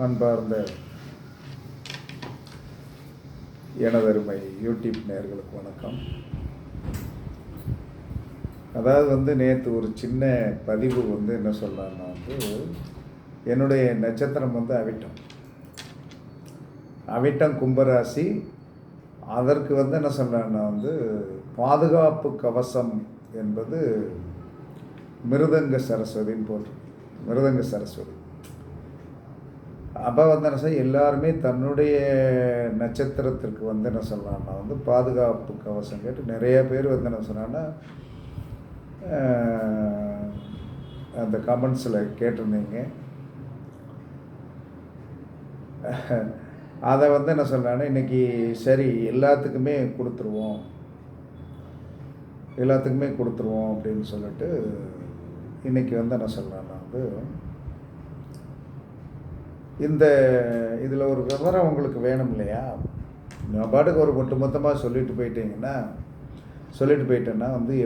அன்பார்ந்த எனதருமை யூடியூப் நேயர்களுக்கு வணக்கம். அதாவது நேற்று ஒரு சின்ன பதிவு என்ன சொல்லலாம்னா என்னுடைய நட்சத்திரம் அவிட்டம் கும்பராசி. அதற்கு என்ன சொல்லலாம்னா பாதுகாப்பு கவசம் என்பது மிருதங்க சரஸ்வதின்னு போட்டு மிருதங்க சரஸ்வதி. அப்போ எல்லாருமே தன்னுடைய நட்சத்திரத்திற்கு என்ன சொல்லலாம்னா பாதுகாப்பு கவசம் கேட்டு நிறைய பேர் என்ன சொன்னான்னா அந்த கமெண்ட்ஸில் கேட்டிருந்தீங்க. அதை என்ன சொன்னான்னா இன்றைக்கி சரி எல்லாத்துக்குமே கொடுத்துருவோம் அப்படின்னு சொல்லிட்டு இன்றைக்கி என்ன சொல்கிறேன்னா இந்த இதில் ஒரு விவரம் உங்களுக்கு வேணும் இல்லையா? நான் பாட்டுக்கு ஒரு ஒட்டுமொத்தமாக சொல்லிட்டு போயிட்டேன்னா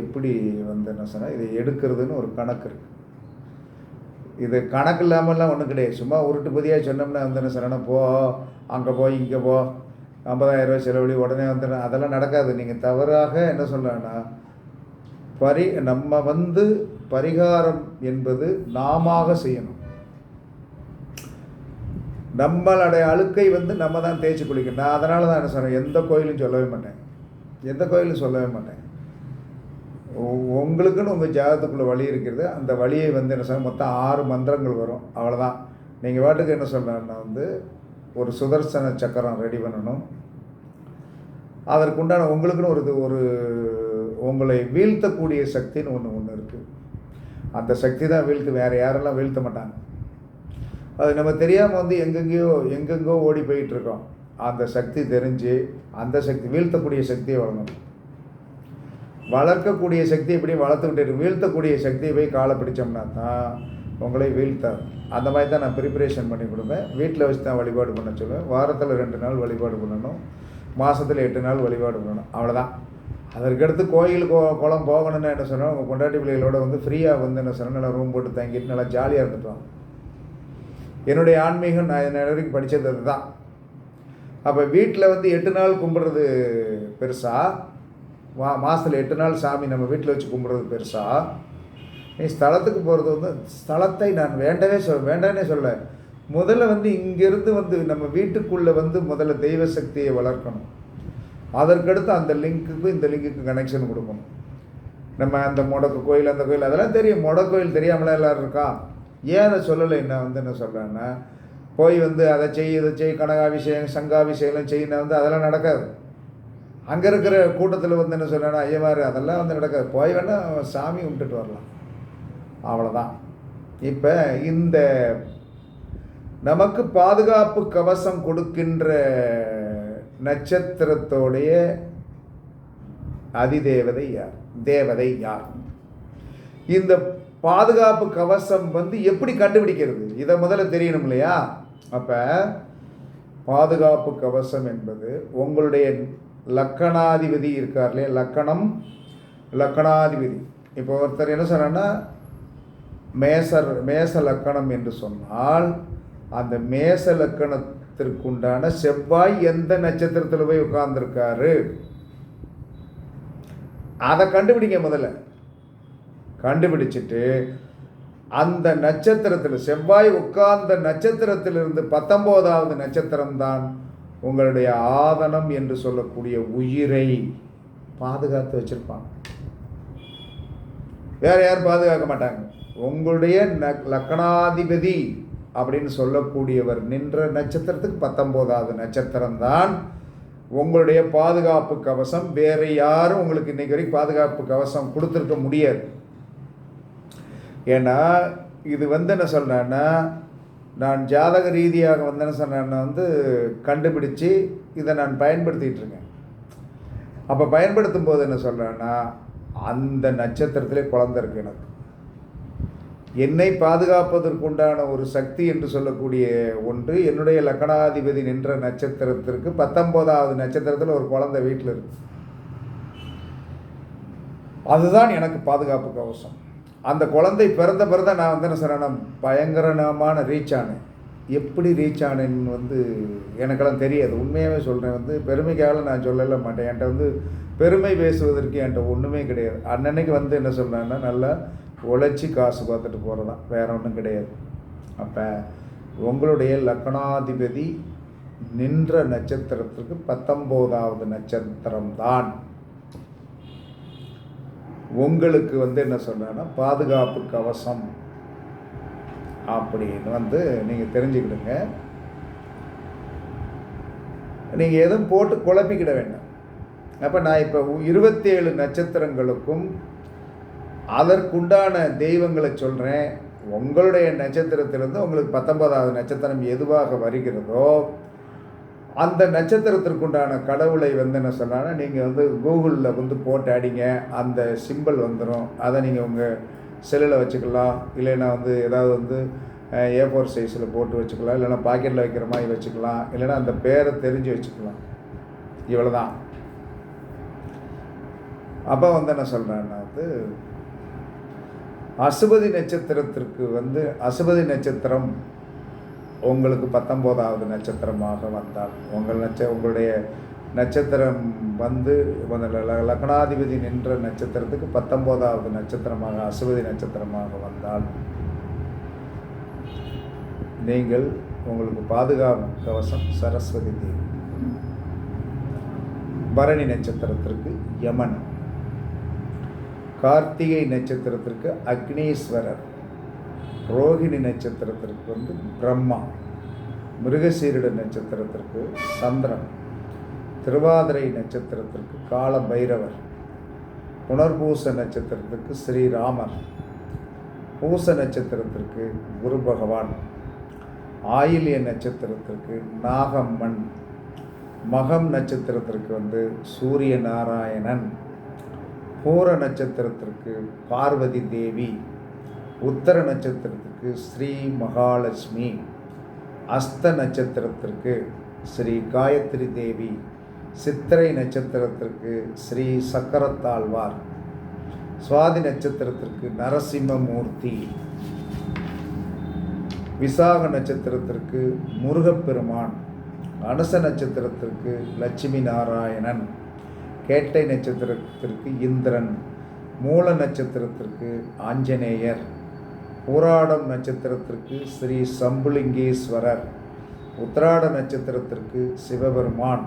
எப்படி என்ன சொன்னால் இதை எடுக்கிறதுன்னு ஒரு கணக்கு இருக்குது. இது கணக்கு இல்லாமல்லாம் ஒன்றும் கிடையாது. சும்மா உருட்டு பதியாக சொன்னோம்னா என்ன சொன்னா போ அங்கே போய் இங்கே போ 50,000 ரூபாய் செலவழி உடனே அதெல்லாம் நடக்காது. நீங்கள் தவறாக என்ன சொல்கிறேன்னா நம்ம பரிகாரம் என்பது நாம செய்யணும். நம்மளுடைய அழுக்கை நம்ம தான் தேய்ச்சி குளிக்கணும். நான் அதனால தான் என்ன சொன்னேன், எந்த கோயிலும் சொல்லவே மாட்டேன். உங்களுக்குன்னு உங்கள் ஜாதகத்துக்குள்ளே வழி இருக்கிறது. அந்த வழியை என்ன சொன்ன மொத்தம் 6 மந்திரங்கள் வரும், அவ்வளோதான். நீங்கள் பாட்டுக்கு என்ன சொல்கிறேன்னா ஒரு சுதர்சன சக்கரம் ரெடி பண்ணணும். அதற்குண்டான உங்களுக்குன்னு ஒரு உங்களை வீழ்த்தக்கூடிய சக்தின்னு ஒன்று இருக்குது. அந்த சக்தி தான் வேறு யாரெல்லாம் வீழ்த்த மாட்டாங்க. அது நம்ம தெரியாமல் எங்கெங்கோ ஓடி போயிட்டுருக்கோம். அந்த சக்தி தெரிஞ்சு அந்த சக்தி வீழ்த்தக்கூடிய சக்தியை வளர்க்கணும். வளர்க்கக்கூடிய சக்தி எப்படி வளர்த்துக்கிட்டு வீழ்த்தக்கூடிய சக்தியை போய் காலை பிடிச்சோம்னா தான் உங்களை வீழ்த்தாது. அந்த மாதிரி தான் நான் ப்ரிப்பரேஷன் பண்ணி கொடுப்பேன். வீட்டில் வச்சு தான் வழிபாடு பண்ண சொல்லுவேன். வாரத்தில் 2 நாள் வழிபாடு பண்ணணும், மாதத்தில் 8 நாள் வழிபாடு பண்ணணும், அவ்வளோதான். அதற்கடுத்து கோயில் குளம் போகணுன்னு என்ன சொன்னால் உங்கள் கொண்டாட்டி பிள்ளைகளோட ஃப்ரீயாக என்ன சொன்னால் நல்லா ரூம் போட்டு தங்கிட்டு நல்லா ஜாலியாக இருந்துட்டோம். என்னுடைய ஆன்மீகம் நான் என்ன வரைக்கும் படித்தது அதுதான். அப்போ வீட்டில் 8 நாள் கும்பிட்றது பெருசா, மாதத்தில் 8 நாள் சாமி நம்ம வீட்டில் வச்சு கும்பிட்றது பெருசா? நீ ஸ்தலத்துக்கு போகிறது ஸ்தலத்தை நான் வேண்டானே சொல்ல. முதல்ல இங்கேருந்து நம்ம வீட்டுக்குள்ளே முதல்ல தெய்வ சக்தியை வளர்க்கணும். அதற்கடுத்து அந்த லிங்க்குக்கு இந்த லிங்க்குக்கு கனெக்ஷன் கொடுக்கணும். நம்ம அந்த முடக்கு கோயில் அந்த கோயில் அதெல்லாம் தெரியும். முடக்கோயில் தெரியாமலாம் எல்லோரும் இருக்கா? ஏன் அதை சொல்லலை? என்ன சொல்கிறேன்னா போய் அதை செய் கனகாபிஷேகம் சங்காபிஷேகம் செய்யணும் அதெல்லாம் நடக்காது. அங்கே இருக்கிற கூட்டத்தில் என்ன சொல்கிறேன்னா ஐயமாரு அதெல்லாம் நடக்காது. போய் வேணால் சாமி கும்பிட்டுட்டு வரலாம், அவ்வளோதான். இப்போ இந்த நமக்கு பாதுகாப்பு கவசம் கொடுக்கின்ற நட்சத்திரத்தோடைய தேவதை யார்? இந்த பாதுகாப்பு கவசம் எப்படி கண்டுபிடிக்கிறது? இதை முதல்ல தெரியணும் இல்லையா? அப்போ பாதுகாப்பு கவசம் என்பது உங்களுடைய லக்கணாதிபதி இருக்கார் இல்லையா? லக்கணாதிபதி. இப்போ ஒருத்தர் என்ன சொன்னா மேச லக்கணம் என்று சொன்னால் அந்த மேச லக்கணத்திற்குண்டான செவ்வாய் எந்த நட்சத்திரத்தில் போய் உட்கார்ந்துருக்காரு அதை கண்டுபிடிங்க. முதல்ல கண்டுபிடிச்சிட்டு அந்த நட்சத்திரத்தில் செவ்வாய் உட்கார்ந்த நட்சத்திரத்திலிருந்து 19வது நட்சத்திரம்தான் உங்களுடைய ஆதனம் என்று சொல்லக்கூடிய உயிரை பாதுகாத்து வச்சிருப்பாங்க. வேற யாரும் பாதுகாக்க மாட்டாங்க. உங்களுடைய லக்கணாதிபதி அப்படின்னு சொல்லக்கூடியவர் நின்ற நட்சத்திரத்துக்கு 19வது நட்சத்திரம்தான் உங்களுடைய பாதுகாப்பு கவசம். வேறு யாரும் உங்களுக்கு இன்னைக்கு வரைக்கும் பாதுகாப்பு கவசம் கொடுத்துருக்க முடியாது. ஏன்னா இது என்ன சொல்கிறேன்னா நான் ஜாதக ரீதியாக என்ன சொன்னேன்னா கண்டுபிடிச்சி இதை நான் பயன்படுத்திகிட்டு இருக்கேன். அப்போ பயன்படுத்தும் போது என்ன சொல்கிறேன்னா அந்த நட்சத்திரத்திலே குழந்தை இருக்கு. எனக்கு என்னை பாதுகாப்பதற்குண்டான ஒரு சக்தி என்று சொல்லக்கூடிய ஒன்று என்னுடைய லக்கணாதிபதி நின்ற நட்சத்திரத்திற்கு 19வது நட்சத்திரத்தில் ஒரு குழந்தை வீட்டில் இருக்கு. அதுதான் எனக்கு பாதுகாப்பு கவசம். அந்த குழந்தை பிறந்த நான் என்ன சொன்னேன், பயங்கரமான ரீச் ஆனேன். எப்படி ரீச் ஆனேன்னு வந்து எனக்கெல்லாம் தெரியாது. உண்மையாகவே சொல்கிறேன். பெருமைக்காக நான் சொல்லல மாட்டேன். என்கிட்ட பெருமை பேசுவதற்கு என்கிட்ட ஒன்றுமே கிடையாது. அன்னன்னைக்கு என்ன சொல்கிறேன்னா, நல்லா உழைச்சி காசு பார்த்துட்டு போகிறதான், வேற ஒன்றும் கிடையாது. அப்போ உங்களுடைய லக்னாதிபதி நின்ற நட்சத்திரத்திற்கு 19வது நட்சத்திரம்தான் உங்களுக்கு என்ன சொல்கிறேன்னா பாதுகாப்பு கவசம் அப்படின்னு நீங்கள் தெரிஞ்சுக்கிடுங்க. நீங்கள் எதுவும் போட்டு குழப்பிக்கிட வேண்டாம். அப்போ நான் இப்போ 27 நட்சத்திரங்களுக்கும் அதற்குண்டான தெய்வங்களை சொல்கிறேன். உங்களுடைய நட்சத்திரத்திலிருந்து உங்களுக்கு 19வது நட்சத்திரம் எதுவாக வருகிறதோ அந்த நட்சத்திரத்திற்குண்டான கடவுளை என்ன சொன்னாங்கன்னா, நீங்கள் கூகுளில் போட்டு அடிங்க, அந்த சிம்பிள் வந்துடும். அதை நீங்கள் உங்கள் செல்லில் வச்சுக்கலாம், இல்லைன்னா ஏதாவது A4 சைஸில் போட்டு வச்சுக்கலாம், இல்லைன்னா பாக்கெட்டில் வைக்கிற மாதிரி வச்சுக்கலாம், இல்லைன்னா அந்த பேரை தெரிஞ்சு வச்சுக்கலாம். இவ்வளோதான். அப்போ என்ன சொல்கிறேன்னா, அசுபதி நட்சத்திரத்திற்கு அசுபதி நட்சத்திரம் உங்களுக்கு 19வது நட்சத்திரமாக வந்தால், உங்களுடைய நட்சத்திரம் லக்னாதிபதி நின்ற நட்சத்திரத்துக்கு 19வது நட்சத்திரமாக அசுபதி நட்சத்திரமாக வந்தால் நீங்கள் உங்களுக்கு பாதுகாப்பு கவசம் சரஸ்வதி தேவி. பரணி நட்சத்திரத்திற்கு யமன், கார்த்திகை நட்சத்திரத்திற்கு அக்னீஸ்வரர், ரோகிணி நட்சத்திரத்திற்கு பிரம்மா, மிருகசீரிட நட்சத்திரத்திற்கு சந்திரன், திருவாதிரை நட்சத்திரத்திற்கு கால பைரவர், புனர்பூச நட்சத்திரத்திற்கு ஸ்ரீராமர், பூச நட்சத்திரத்திற்கு குரு பகவான், ஆயில்ய நட்சத்திரத்திற்கு நாகம்மன், மகம் நட்சத்திரத்திற்கு சூரிய நாராயணன், பூர நட்சத்திரத்திற்கு பார்வதி தேவி, உத்தர நட்சத்திரத்திற்கு ஸ்ரீ மகாலட்சுமி, அஸ்த நட்சத்திரத்திற்கு ஸ்ரீ காயத்ரி தேவி, சித்திரை நட்சத்திரத்திற்கு ஸ்ரீ சக்கரத்தாழ்வார், சுவாதி நட்சத்திரத்திற்கு நரசிம்மமூர்த்தி, விசாக நட்சத்திரத்திற்கு முருகப்பெருமான், அனுச நட்சத்திரத்திற்கு லட்சுமி நாராயணன், கேட்டை நட்சத்திரத்திற்கு இந்திரன், மூல நட்சத்திரத்திற்கு ஆஞ்சநேயர், பூராடம் நட்சத்திரத்திற்கு ஸ்ரீ சம்புலிங்கேஸ்வரர், உத்திராட நட்சத்திரத்திற்கு சிவபெருமான்,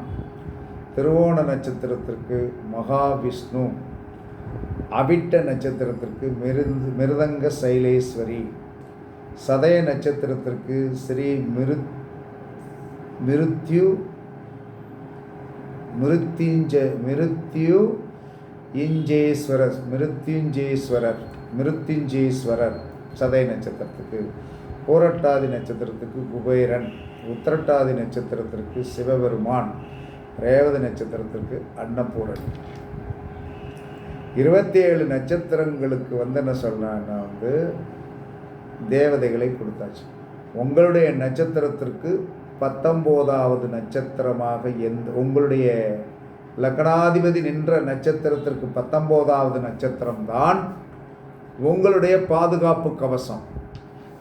திருவோண நட்சத்திரத்திற்கு மகாவிஷ்ணு, அவிட்ட நட்சத்திரத்திற்கு மிருதங்க சைலேஸ்வரி, சதய நட்சத்திரத்திற்கு ஸ்ரீ மிருத்யுஞ்சேஸ்வரர் சதய நட்சத்திரத்துக்கு, பூரட்டாதி நட்சத்திரத்துக்கு குபேரன், உத்திரட்டாதி நட்சத்திரத்திற்கு சிவபெருமான், ரேவதி நட்சத்திரத்திற்கு அன்னபூரணி. 27 நட்சத்திரங்களுக்கு என்ன சொல்றாங்கன்னா தேவதைகளை கொடுத்தாச்சு. உங்களுடைய நட்சத்திரத்திற்கு 19வது நட்சத்திரமாக உங்களுடைய லக்னாதிபதி நின்ற நட்சத்திரத்திற்கு 19வது நட்சத்திரம் தான் உங்களுடைய பாதுகாப்பு கவசம்.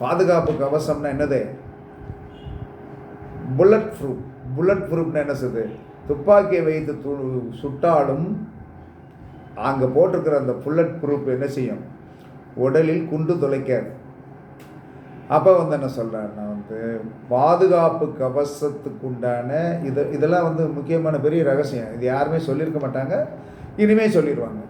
பாதுகாப்பு கவசம்னா என்னது? புல்லட் ப்ரூஃப்னா என்ன சொல்லுது? துப்பாக்கியை வைத்து சுட்டாலும் அங்கே போட்டிருக்கிற அந்த புல்லட் ப்ரூஃப் என்ன செய்யும்? உடலில் குண்டு துளைக்காது. அப்போ என்ன சொல்கிறேன்னா பாதுகாப்பு கவசத்துக்கு உண்டான இதெல்லாம் முக்கியமான பெரிய ரகசியம். இது யாருமே சொல்லியிருக்க மாட்டாங்க, இனிமேல் சொல்லிடுவாங்க.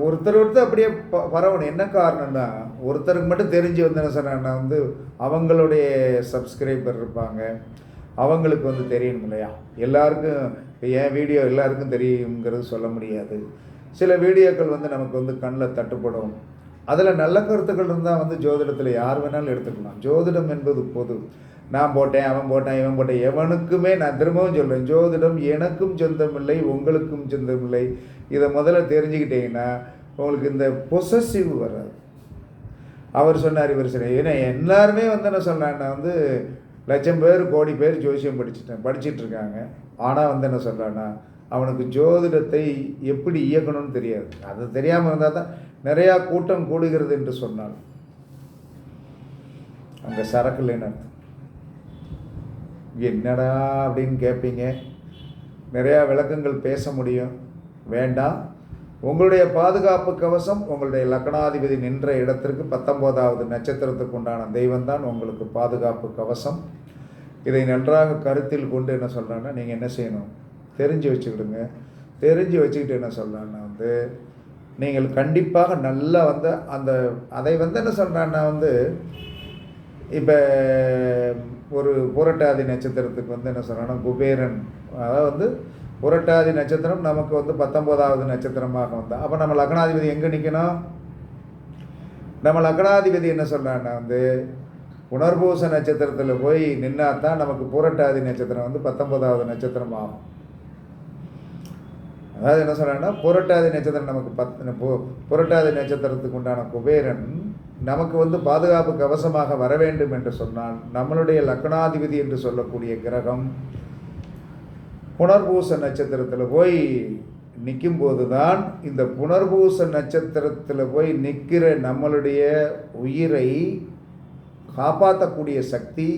ஒருத்தர் அப்படியே பரவணும். என்ன காரணம்னா, ஒருத்தருக்கு மட்டும் தெரிஞ்சு என்ன சொன்னாங்கன்னா அவங்களுடைய சப்ஸ்கிரைபர் இருப்பாங்க, அவங்களுக்கு தெரியணும் இல்லையா? எல்லாருக்கும் என் வீடியோ எல்லாருக்கும் தெரியுங்கிறது சொல்ல முடியாது. சில வீடியோக்கள் நமக்கு கண்ணில் தட்டுப்படும். அதில் நல்ல கருத்துக்கள் இருந்தால் ஜோதிடத்தில் யார் வேணாலும் எடுத்துக்கலாம். ஜோதிடம் என்பது பொது. நான் போட்டேன், அவன் போட்டான், இவன் போட்டேன், எவனுக்குமே நான் திரும்பவும் சொல்கிறேன், ஜோதிடம் எனக்கும் சொந்தமில்லை, உங்களுக்கும் சொந்தமில்லை. இதை முதல்ல தெரிஞ்சுக்கிட்டீங்கன்னா உங்களுக்கு இந்த பொசசிவ் வராது. அவர் சொன்னார், இவர் சொன்னார். ஏன்னா எல்லாருமே என்ன சொன்னான்னா லட்சம் பேர் கோடி பேர் ஜோசியம் படிச்சுட்டு இருக்காங்க. ஆனால் என்ன சொல்கிறான்னா அவனுக்கு ஜோதிடத்தை எப்படி இயக்கணும்னு தெரியாது. அது தெரியாமல் இருந்தால் தான் நிறையா கூட்டம் கூடுகிறது என்று சொன்னார். அங்கே சரக்கு இல்லைன்னு அர்த்தம். என்னடா அப்படின்னு கேட்பீங்க. நிறையா விளக்கங்கள் பேச முடியும், வேண்டாம். உங்களுடைய பாதுகாப்பு கவசம் உங்களுடைய லக்னாதிபதி நின்ற இடத்திற்கு 19வது நட்சத்திரத்துக்கு உண்டான தெய்வம்தான் உங்களுக்கு பாதுகாப்பு கவசம். இதை நன்றாக கருத்தில் கொண்டு என்ன சொல்கிறேன்னா, நீங்கள் என்ன செய்யணும், தெரிஞ்சு வச்சுக்கிடுங்க. தெரிஞ்சு வச்சுக்கிட்டு என்ன சொல்கிறேன்னா நீங்கள் கண்டிப்பாக நல்லா அதை என்ன சொல்கிறேன்னா இப்போ ஒரு புரட்டாதி நட்சத்திரத்துக்கு என்ன சொல்கிறேன்னா குபேரன், அதாவது புரட்டாதி நட்சத்திரம் நமக்கு 19வது நட்சத்திரமாக வந்தால் அப்போ நம்ம லக்னாதிபதி எங்கே நிற்கணும்? நம்ம லக்னாதிபதி என்ன சொல்கிறான்னா புனர்பூச நட்சத்திரத்தில் போய் நின்னா தான் நமக்கு புரட்டாதி நட்சத்திரம் 19வது நட்சத்திரம் ஆகும். அதாவது என்ன சொல்கிறாங்கன்னா புரட்டாதி நட்சத்திரம் நமக்கு புரட்டாதி நட்சத்திரத்துக்கு உண்டான குபேரன் நமக்கு பாதுகாப்பு கவசமாக வர வேண்டும் என்று சொன்னால் நம்மளுடைய லக்னாதிபதி என்று சொல்லக்கூடிய கிரகம் புனர்பூச நட்சத்திரத்தில் போய் நிற்கும்போது தான் இந்த புனர்பூச நட்சத்திரத்தில் போய் நிற்கிற நம்மளுடைய உயிரை காப்பாற்றக்கூடிய சக்தி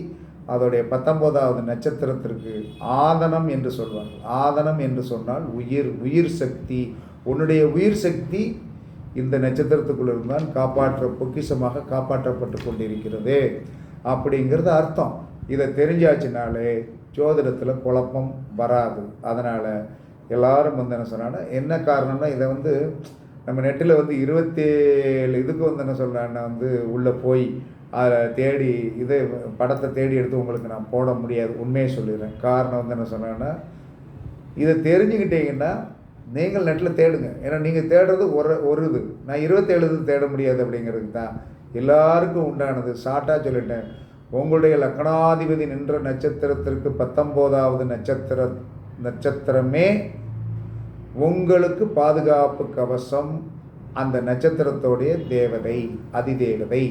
அதோடைய 19வது நட்சத்திரத்திற்கு ஆதனம் என்று சொல்வார். ஆதனம் என்று சொன்னால் உயிர் சக்தி. உன்னுடைய உயிர் சக்தி இந்த நட்சத்திரத்துக்குள்ள இருந்தால் பொக்கிஷமாக காப்பாற்றப்பட்டு கொண்டிருக்கிறது அப்படிங்கிறது அர்த்தம். இதை தெரிஞ்சாச்சுனாலே ஜோதிடத்தில் குழப்பம் வராது. அதனால் எல்லாரும் என்ன சொன்னாங்கன்னா, என்ன காரணம்னா இதை நம்ம நெட்டில் 27 இதுக்கு என்ன சொல்கிறாங்கன்னா உள்ளே போய் அதை தேடி படத்தை தேடி எடுத்து உங்களுக்கு நான் போட முடியாது. உண்மையை சொல்லிடுறேன். காரணம் என்ன சொன்னாங்கன்னா, இதை தெரிஞ்சுக்கிட்டீங்கன்னா நீங்கள் நெட்டில் தேடுங்க. ஏன்னா நீங்கள் தேடுறது ஒரு இது, நான் 27 இது தேட முடியாது அப்படிங்கிறதுக்கு தான் எல்லாருக்கும் உண்டானது. ஷார்ட்டாக சொல்லிட்டேன். உங்களுடைய லக்னாதிபதி நின்ற நட்சத்திரத்திற்கு 19வது நட்சத்திரமே உங்களுக்கு பாதுகாப்பு கவசம். அந்த நட்சத்திரத்தோடைய தேவதை, அதிதேவதை,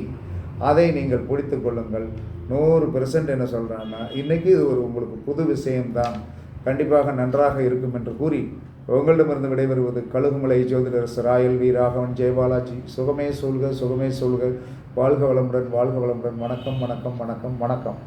அதை நீங்கள் பிடித்து கொள்ளுங்கள். 100% என்ன சொல்கிறான்னா, இன்றைக்கி இது உங்களுக்கு புது விஷயம்தான், கண்டிப்பாக நன்றாக இருக்கும் என்று கூறி உங்களிடமிருந்து விடைபெறுவது கழுகுமலை ஜோதிடர் ராயல் வி ராகவன் ஜெயபாலாஜி. சுகமே சொல்க, சுகமே சொல்க. வாழ்க வளமுடன், வாழ்க வளமுடன். வணக்கம், வணக்கம், வணக்கம், வணக்கம்.